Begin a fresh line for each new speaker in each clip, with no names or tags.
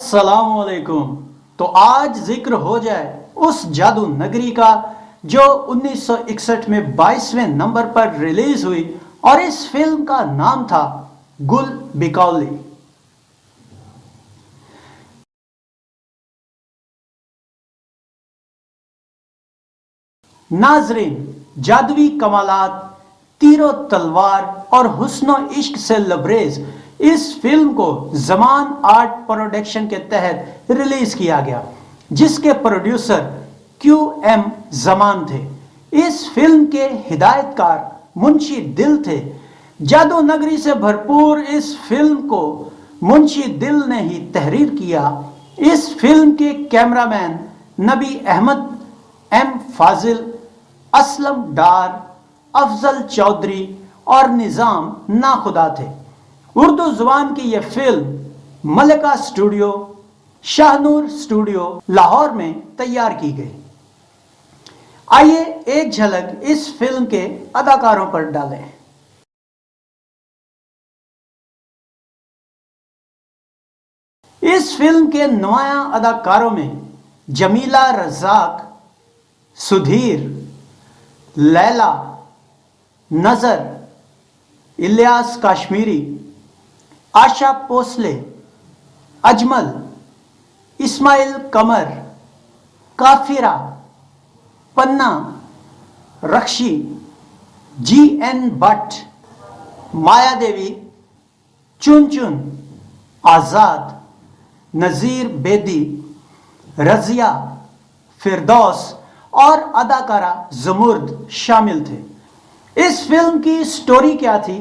अस्सलाम वालेकुम। तो आज जिक्र हो जाए उस जादू नगरी का जो 1961 में 22वें नंबर पर रिलीज हुई और इस फिल्म का नाम था गुल बिकौली। नाजरीन, जादुई कमालात, तीरों तलवार और हुस्नो इश्क से लबरेज इस फिल्म को जमान आर्ट प्रोडक्शन के तहत रिलीज किया गया, जिसके प्रोड्यूसर QM जमान थे। इस फिल्म के हिदायतकार मुंशी दिल थे। जादू नगरी से भरपूर इस फिल्म को मुंशी दिल ने ही तहरीर किया। इस फिल्म के कैमरामैन नबी अहमद M फाजिल, असलम डार, अफजल चौधरी और निजाम नाखुदा थे। उर्दू जुबान की यह फिल्म मलिका स्टूडियो, शाहनूर स्टूडियो लाहौर में तैयार की गई। आइए एक झलक इस फिल्म के अदाकारों पर डालें। इस फिल्म के नुमायां अदाकारों में जमीला रज़ाक, सुधीर, लैला, नजर, इलियास काश्मीरी, आशा पोसले, अजमल, इस्माइल कमर, काफिरा, पन्ना, रक्षी, GN भट्ट, माया देवी, चुन चुन, आजाद, नजीर बेदी, रजिया, फिरदौस और अदाकारा जमुर्द शामिल थे। इस फिल्म की स्टोरी क्या थी,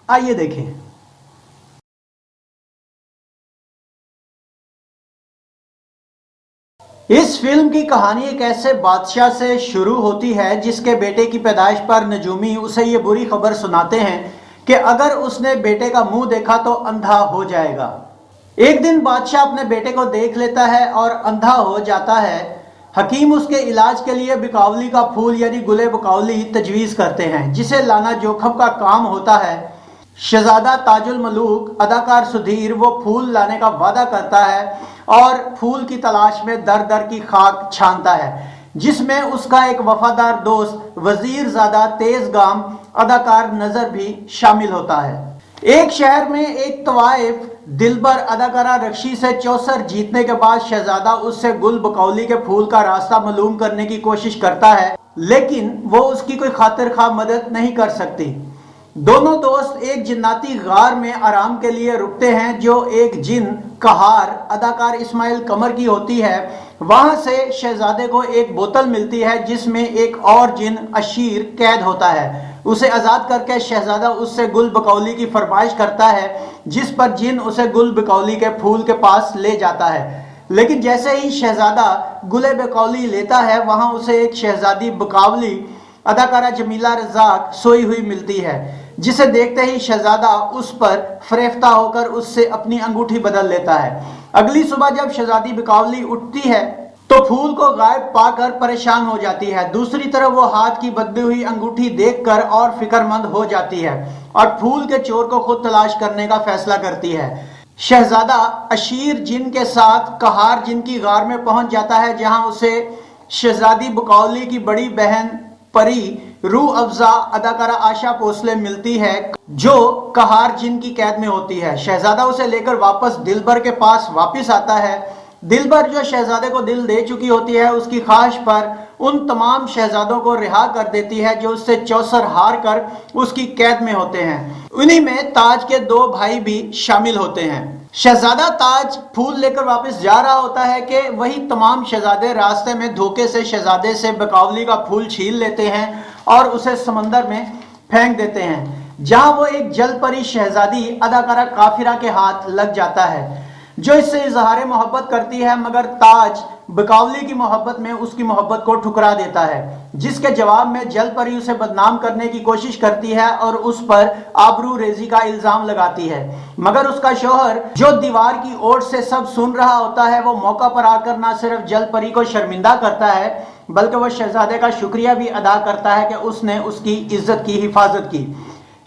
आइए देखें। इस फिल्म की कहानी एक ऐसे बादशाह से शुरू होती है जिसके बेटे की पैदाइश पर नजूमी उसे ये बुरी खबर सुनाते हैं कि अगर उसने बेटे का मुंह देखा तो अंधा हो जाएगा। एक दिन बादशाह अपने बेटे को देख लेता है और अंधा हो जाता है। हकीम उसके इलाज के लिए बिकावली का फूल यानी गुले बिकावली तजवीज़ करते हैं, जिसे लाना जोखम का काम होता है। शहजादा ताजुल मलूक अदाकार सुधीर वो फूल लाने का वादा करता है और फूल की तलाश में दर दर की खाक छानता है, जिसमें उसका एक वफादार दोस्त वजीरजादा तेजगाम अदाकार नजर भी शामिल होता है। एक शहर में एक तवाइफ दिलबर अदाकारा रक्षी से चौसर जीतने के बाद शहजादा उससे गुल बकौली के फूल का रास्ता मालूम करने की कोशिश करता है, लेकिन वो उसकी कोई खातिर खा मदद नहीं कर सकती। दोनों दोस्त एक जिन्नाती गार में आराम के लिए रुकते हैं जो एक जिन कहार अदाकार इस्माइल कमर की होती है। वहां से शहजादे को एक बोतल मिलती है जिसमें एक और जिन अशीर कैद होता है। उसे आज़ाद करके शहजादा उससे गुल बकौली की फरमाइश करता है, जिस पर जिन उसे गुल बकौली के फूल के पास ले जाता है। लेकिन जैसे ही शहजादा गुले बकौली लेता है, वहां उसे एक शहजादी बकावली अदाकारा जमीला रज़ाक सोई हुई मिलती है, जिसे देखते ही शहजादा उस पर फरेफ्ता होकर उससे अपनी अंगूठी बदल लेता है। अगली सुबह जब शहजादी बिकावली उठती है तो फूल को गायब पाकर परेशान हो जाती है। दूसरी तरफ वो हाथ की बदली हुई अंगूठी देखकर और फिक्रमंद हो जाती है और फूल के चोर को खुद तलाश करने का फैसला करती है। शहजादा अशीर जिन के साथ कहार जिन की गार में पहुंच जाता है, जहां उसे शहजादी बिकावली की बड़ी बहन परी रूह अफजा अदाकारा आशा पोसले मिलती है, जो कहार जिन की कैद में होती है। शहजादा उसे लेकर वापस दिलबर के पास वापस आता है। दिलबर जो शहजादे को दिल दे चुकी होती है, उसकी ख्वाहिश पर उन तमाम शहजादों को रिहा कर देती है जो उससे चौसर हार कर उसकी कैद में होते हैं। उन्हीं में ताज के दो भाई भी शामिल होते हैं। शहजादा ताज फूल लेकर वापस जा रहा होता है कि वही तमाम शहजादे रास्ते में धोखे से शहजादे से बकावली का फूल छीन लेते हैं और उसे समंदर में फेंक देते हैं, जहां वो एक जल परी शहजादी अदाकारा काफिरा के हाथ लग जाता है, जो इससे इजहार मोहब्बत करती है। मगर ताज बकावली की मोहब्बत में उसकी मोहब्बत को ठुकरा देता है, जिसके जवाब में जल परी उसे बदनाम करने की कोशिश करती है और उस पर आबरू रेजी का इल्जाम लगाती है। मगर उसका शौहर जो दीवार की ओर से सब सुन रहा होता है, वो मौका पर आकर न सिर्फ जल परी को शर्मिंदा करता है, बल्कि वह शहजादे का शुक्रिया भी अदा करता है कि उसने उसकी इज्जत की हिफाजत की।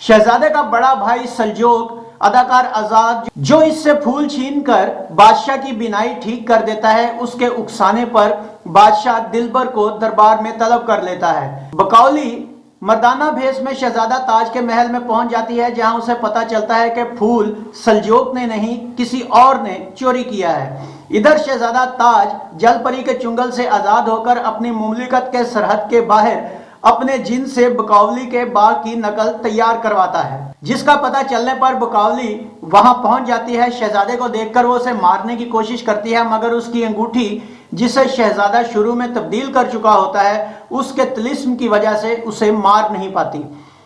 शहजादे का बड़ा भाई सलजोक अदाकार आजाद जो इससे फूल छीनकर बादशाह की बिनाई ठीक कर देता है, उसके उकसाने पर बादशाह दिलबर को दरबार में तलब कर लेता है। बकौली मर्दाना भेष में शहजादा ताज के महल में पहुंच जाती है, जहां उसे पता चलता है कि फूल सल्जोक ने नहीं किसी और ने चोरी किया है। इधर शहजादा ताज जलपरी के चुंगल से आजाद होकर अपनी मुमलिकत के सरहद के बाहर अपने जिन से बकौली के बाग की नकल तैयार करवाता है, जिसका पता चलने पर बकौली वहां पहुंच जाती है। शहजादे को देखकर वो उसे मारने की कोशिश करती है, मगर उसकी अंगूठी जिसे शहजादा शुरू में तब्दील कर चुका होता है, उसके तिलिस्म की वजह से उसे मार नहीं पाती।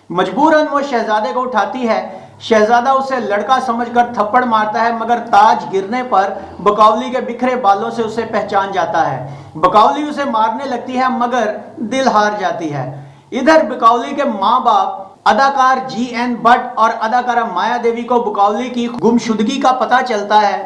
मजबूरन वो शहजादे को उठाती है। शहजादा उसे लड़का समझकर थप्पड़ मारता है, मगर ताज गिरने पर बकौली के बिखरे बालों से उसे पहचान जाता है। बकौली उसे मारने लगती है, मगर दिल हार जाती है। इधर बकौली के माँ बाप अदाकार GN भट्ट और अदाकारा माया देवी को बकौली की गुमशुदगी का पता चलता है।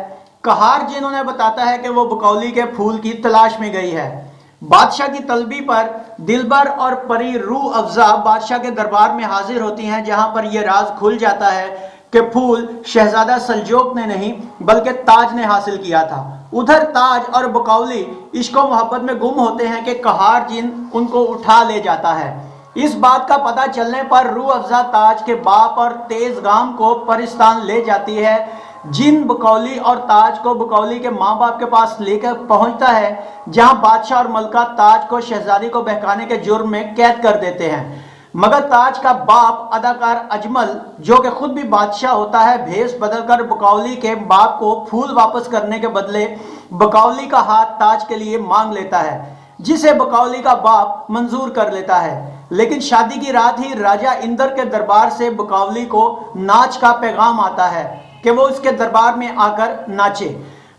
कहार जिन्होंने बताता है कि वो बकौली के फूल की तलाश में गई है। बादशाह की तलबी पर दिलबर और परी रूह अफजा बादशाह के दरबार में हाजिर होती हैं, जहां पर यह राज खुल जाता है कि फूल शहजादा सल्जोक ने नहीं बल्कि ताज ने हासिल किया था। उधर ताज और बकौली इश्को मोहब्बत में गुम होते हैं कि कहार जिन उनको उठा ले जाता है। इस बात का पता चलने पर रूह अफजा ताज के बाप और तेजगाम को परिस्तान ले जाती है। जिन बकौली और ताज को बकौली के माँ बाप के पास लेकर पहुंचता है, जहां बादशाह और मलका ताज को शहजादी को बहकाने के जुर्म में कैद कर देते हैं। मगर ताज का बाप अदाकार अजमल, जो कि खुद भी बादशाह होता है, भेष बदलकर बकौली के बाप को फूल वापस करने के बदले बकौली का हाथ ताज के लिए मांग लेता है, जिसे बकौली का बाप मंजूर कर लेता है। लेकिन शादी की रात ही राजा इंदर के दरबार से बकौली को नाच का पैगाम आता है कि वो उसके दरबार में आकर नाचे।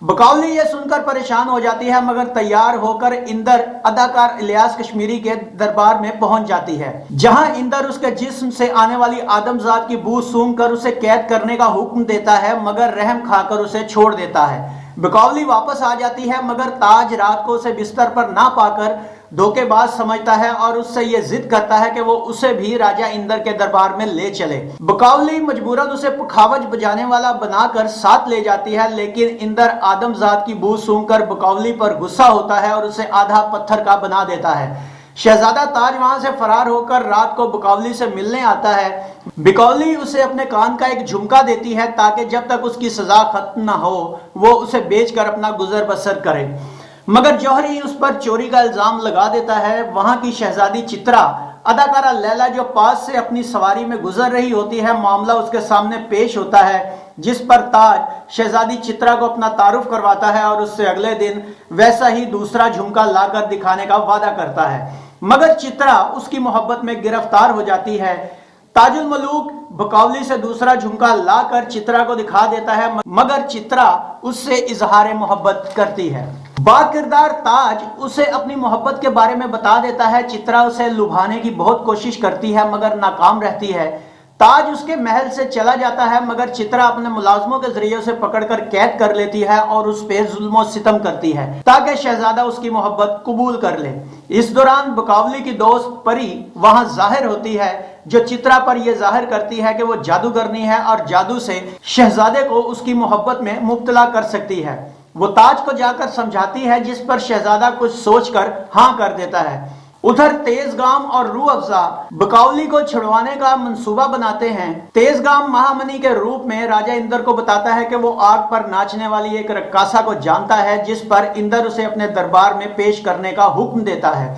बकौली ये सुनकर परेशान हो जाती है, मगर तैयार होकर इंदर अदाकार इलियास कश्मीरी के दरबार में पहुंच जाती है, जहां इंदर उसके जिस्म से आने वाली आदमजात की बू सूंघकर उसे कैद करने का हुक्म देता है, मगर रहम खाकर उसे छोड़ देता है। बकौली वापस आ जाती है, मगर ताज रात को उसे बिस्तर पर ना पाकर धोखेबाज समझता है और उससे ये जिद करता है कि वो उसे भी राजा इंदर के दरबार में ले चले। बकौली मजबूरन उसे पखावज बजाने वाला बनाकर साथ ले जाती है, लेकिन इंदर आदमजात की बू सूंघकर बकौली पर गुस्सा होता है और उसे आधा पत्थर का बना देता है। शहजादा ताज वहां से फरार होकर रात को बकौली से मिलने आता है। बकौली उसे अपने कान का एक झुमका देती है, ताकि जब तक उसकी सजा खत्म न हो वो उसे बेचकर अपना गुजर बसर करे। मगर जौहरी उस पर चोरी का इल्जाम लगा देता है। वहां की शहजादी चित्रा अदाकारा लैला, जो पास से अपनी सवारी में गुजर रही होती है, मामला उसके सामने पेश होता है, जिस पर ताज शहजादी चित्रा को अपना तारुफ करवाता है और उससे अगले दिन वैसा ही दूसरा झुमका लाकर दिखाने का वादा करता है। मगर चित्रा उसकी मोहब्बत में गिरफ्तार हो जाती है। ताजुल मलूक बकौली से दूसरा झुमका लाकर चित्रा को दिखा देता है, मगर चित्रा उससे इजहार मोहब्बत करती है। बाकिरदार ताज उसे अपनी मोहब्बत के बारे में बता देता है। चित्रा उसे लुभाने की बहुत कोशिश करती है, मगर नाकाम रहती है। ताज उसके महल से चला जाता है, मगर चित्रा अपने मुलाजमों के जरिए उसे पकड़कर कैद कर लेती है और उस पे जुल्म और सितम करती है, ताकि शहजादा उसकी मोहब्बत कबूल कर ले। इस दौरान बकौली की दोस्त परी वहां जाहिर होती है, जो चित्रा पर यह जाहिर करती है कि वो जादूगरनी है और जादू से शहजादे को उसकी मोहब्बत में मुब्तला कर सकती है। वो ताज को जाकर समझाती है, जिस पर शहजादा कुछ सोचकर हाँ कर देता है। उधर तेजगाम और रूह अफजा बकौली को छुड़वाने का मंसूबा बनाते हैं। तेजगाम महामनी के रूप में राजा इंदर को बताता है कि वो आग पर नाचने वाली एक रक्कासा को जानता है, जिस पर इंदर उसे अपने दरबार में पेश करने का हुक्म देता है।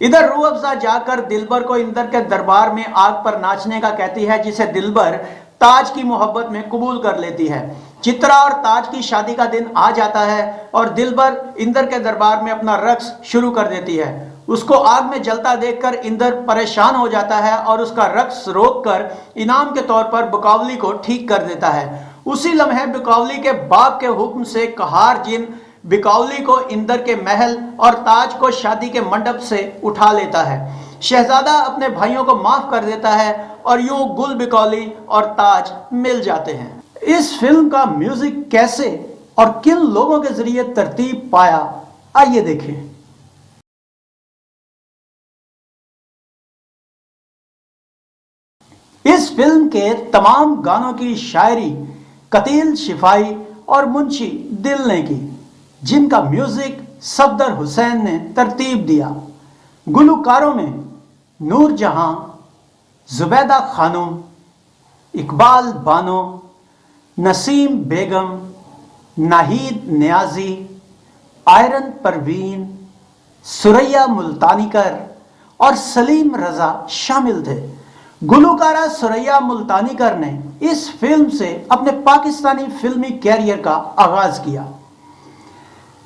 इधर रूह अफजा जाकर दिलबर को इंदर के दरबार में आग पर नाचने का कहती है, जिसे दिलबर ताज की मोहब्बत में कबूल कर लेती है। चित्रा और ताज की शादी का दिन आ जाता है और दिलबर इंदर के दरबार में अपना रक्स शुरू कर देती है। उसको आग में जलता देखकर इंदर परेशान हो जाता है और उसका रक्स रोककर इनाम के तौर पर बकौली को ठीक कर देता है। उसी लम्हे बकौली के बाप के हुक्म से कहार जिन बकौली को इंदर के महल और ताज को शादी के मंडप से उठा लेता है। शहजादा अपने भाइयों को माफ कर देता है और यूं गुल बकौली और ताज मिल जाते हैं। इस फिल्म का म्यूजिक कैसे और किन लोगों के जरिए तरतीब पाया, आइए देखें। اس فلم کے تمام گانوں کی شاعری قتیل شفائی اور منشی دل نے کی، جن کا میوزک صفدر حسین نے ترتیب دیا۔ گلوکاروں میں نور جہاں، زبیدہ خانم، اقبال بانو، نسیم بیگم، ناہید نیازی، آئرن پروین، سریا ملتانیکر اور سلیم رضا شامل تھے۔ گلوکارہ سریا ملتانیکر نے اس فلم سے اپنے پاکستانی فلمی کیریئر کا آغاز کیا۔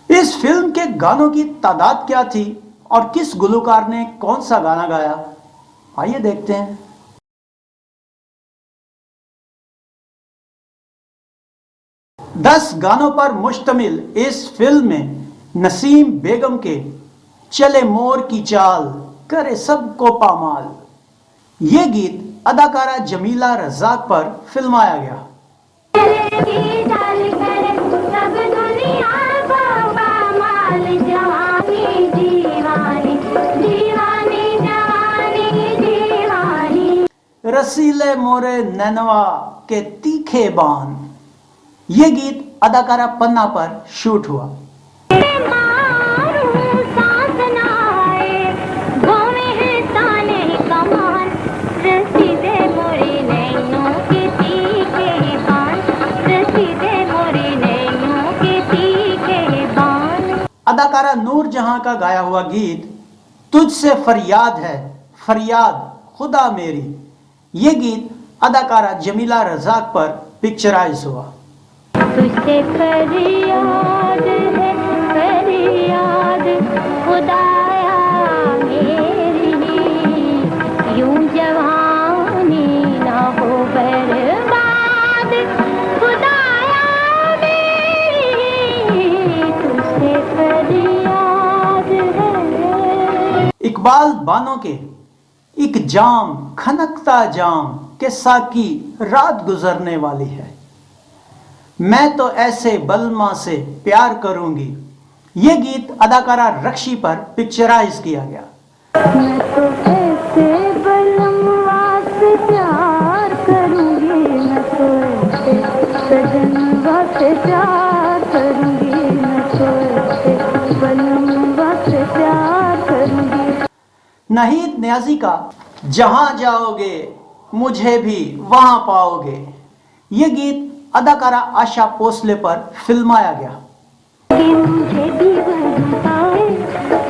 اس فلم کے گانوں کی تعداد کیا تھی اور کس گلوکار نے کون سا گانا گایا، آئیے دیکھتے ہیں۔ 10 گانوں پر مشتمل اس فلم میں نسیم بیگم کے چلے مور کی چال کرے سب کو پامال، یہ گیت اداکارہ جمیلہ رزاق پر فلمایا گیا۔ رسیلے مورے نینوا کے تیکھے بان، یہ گیت اداکارہ پنا پر شوٹ ہوا۔ اداکارہ نور جہاں کا گایا ہوا گیت تجھ سے فریاد ہے فریاد خدا میری، یہ گیت اداکارہ جمیلہ رزاق پر پکچرائز ہوا۔
تجھ سے فریاد ہے فریاد خدایا میری، یوں جوانی نہ ہو برباد خدایا میری، تجھ سے فریاد ہے۔
اقبال بانو کے ایک جام کھنکتا جام کے ساقی رات گزرنے والی ہے، میں تو ایسے بلما سے پیار کروں گی، یہ گیت اداکارہ رکشی پر پکچرائز کیا گیا۔
میں تو ایسے بلما سے پیار کروں گی، میں تو ایسے سجنوا سے پیار کروں گی، میں تو ایسے بلما سے پیار کروں گی۔
ناہید نیازی کا جہاں جاؤ گے مجھے بھی وہاں پاؤ گے، یہ گیت اداکارہ آشا بھوسلے پر فلمایا گیا۔
مجھے بھی وہاں پائے،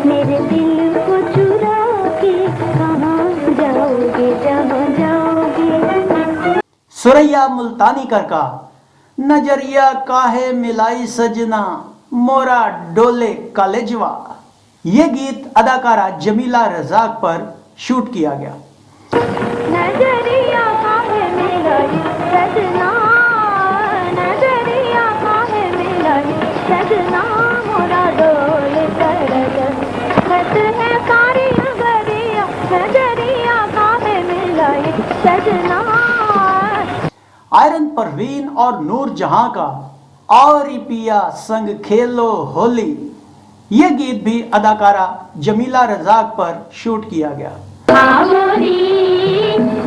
میرے دل کو چرا کے کہاں جاؤ گے جہاں جاؤ گے۔
سریا ملتانیکر کا نظریہ کاہے ملائی سجنا مورا ڈولے کالجوا، یہ گیت اداکارہ جمیلہ رزاق پر شوٹ کیا گیا۔
نظریہ کاہے ملائی سجنا، نظریہ کاہے ملائی سجنا مورا ڈولے کالجوا، خط ہے ساری نظریہ، نظریہ کاہے ملائی سجنا۔
آئرن پروین اور نور جہاں کا اوری پیا سنگ کھیلو ہولی، یہ گیت بھی اداکارہ جمیلہ رزاق پر شوٹ کیا گیا۔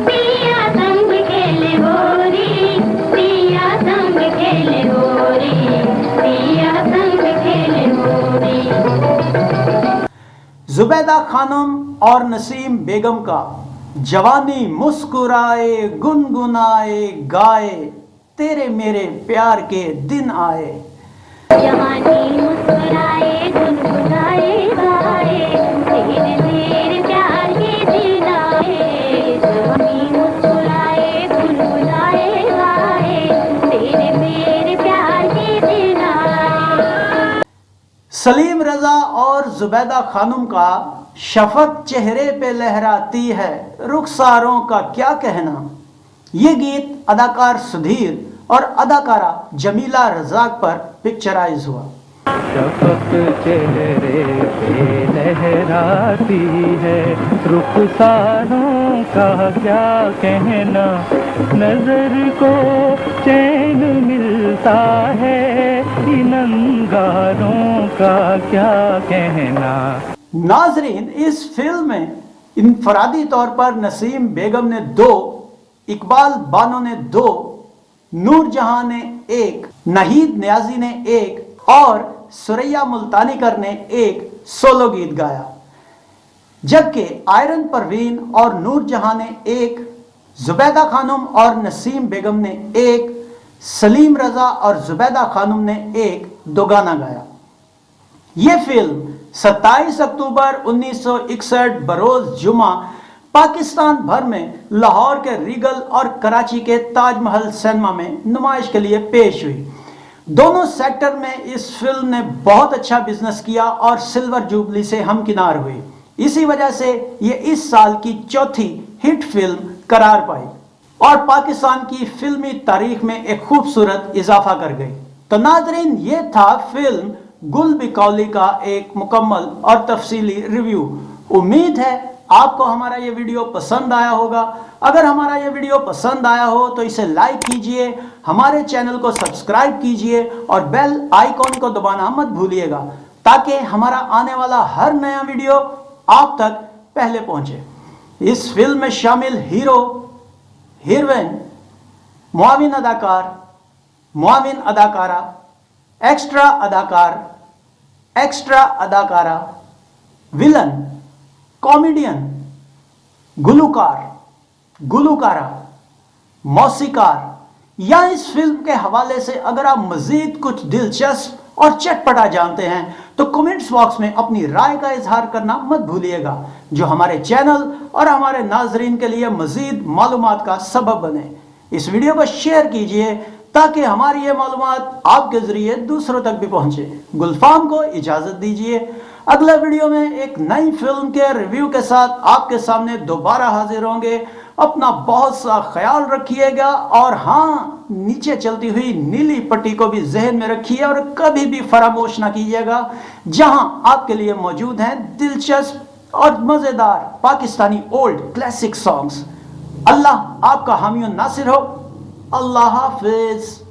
پیا سنگ کھیلے ہوری، پیا سنگ کھیلے ہوری، پیا سنگ کھیلے ہوری۔
زبیدہ خانم اور نسیم بیگم کا جوانی مسکرائے گنگنائے گائے تیرے میرے پیار کے دن آئے،
جوانی مسکرائے گنگنائے گائے تیرے میرے پیار کے دن آئے، جوانی مسکرائے گنگنائے گائے تیرے میرے پیار کے دن آئے۔
سلیم رضا اور زبیدہ خانم کا شفق چہرے پہ لہراتی ہے رخساروں کا کیا کہنا، یہ گیت اداکار سدھیر اور اداکارہ جمیلہ رزاق پر پکچرائز ہوا۔
شفق چہرے پہ لہراتی ہے رخساروں کا کیا کہنا، نظر کو چین ملتا ہے ان انگاروں کا کیا کہنا۔
ناظرین، اس فلم میں انفرادی طور پر نسیم بیگم نے 2 इकबाल बानो ने 2, नूर जहां ने 1, नहीद न्याजी ने 1 और सुरैया मुल्तानीकर ने 1 सोलो गीत गाया, जबकि आयरन परवीन और नूर जहां ने 1, जुबैदा खानम और नसीम बेगम ने 1, सलीम रजा और जुबैदा खानम ने 1 दो गाना गाया। यह फिल्म 27 अक्टूबर 1961 बरोज जुमा पाकिस्तान भर में लाहौर के रीगल और कराची के ताजमहल सिनेमा में नुमाइश के लिए पेश हुई। दोनों सेक्टर में इस फिल्म ने बहुत अच्छा बिजनेस किया और सिल्वर जुबली से हमकिनार हुई। इसी वजह से ये इस साल की चौथी हिट फिल्म करार पाई और पाकिस्तान की फिल्मी तारीख में एक खूबसूरत इजाफा कर गई। तो नाजरीन, ये था फिल्म गुल बिकौली का एक मुकम्मल और तफसीली रिव्यू। उम्मीद है आपको हमारा ये वीडियो पसंद आया होगा। अगर हमारा ये वीडियो पसंद आया हो तो इसे लाइक कीजिए, हमारे चैनल को सब्सक्राइब कीजिए और बेल आइकॉन को दबाना मत भूलिएगा ताकि हमारा आने वाला हर नया वीडियो आप तक पहले पहुंचे। इस फिल्म में शामिल हीरो, हीरोइन, मुआविन अदाकार, मुआविन अदाकारा, एक्स्ट्रा अदाकार, एक्स्ट्रा अदाकारा, विलन, कॉमेडियन, गुलूकार, गुलूकारा, मौसीकार या इस फिल्म के हवाले से अगर आप मजीद कुछ दिलचस्प और चटपटा जानते हैं तो कमेंट्स बॉक्स में अपनी राय का इजहार करना मत भूलिएगा, जो हमारे चैनल और हमारे नाजरीन के लिए मजीद मालूमात का सबब बने। इस वीडियो को शेयर कीजिए ताकि हमारी ये मालूमात आपके जरिए दूसरों तक भी पहुंचे। गुलफाम को इजाजत दीजिए। अगले वीडियो में एक नई फिल्म के रिव्यू के साथ आपके सामने दोबारा हाजिर होंगे। अपना बहुत सा ख्याल रखिएगा और हाँ, नीचे चलती हुई नीली पट्टी को भी जहन में रखिए और कभी भी फरामोश ना कीजिएगा, जहां आपके लिए मौजूद हैं दिलचस्प और मजेदार पाकिस्तानी ओल्ड क्लासिक सॉन्ग्स। अल्लाह आपका हामी और नासिर हो। अल्लाह हाफिज।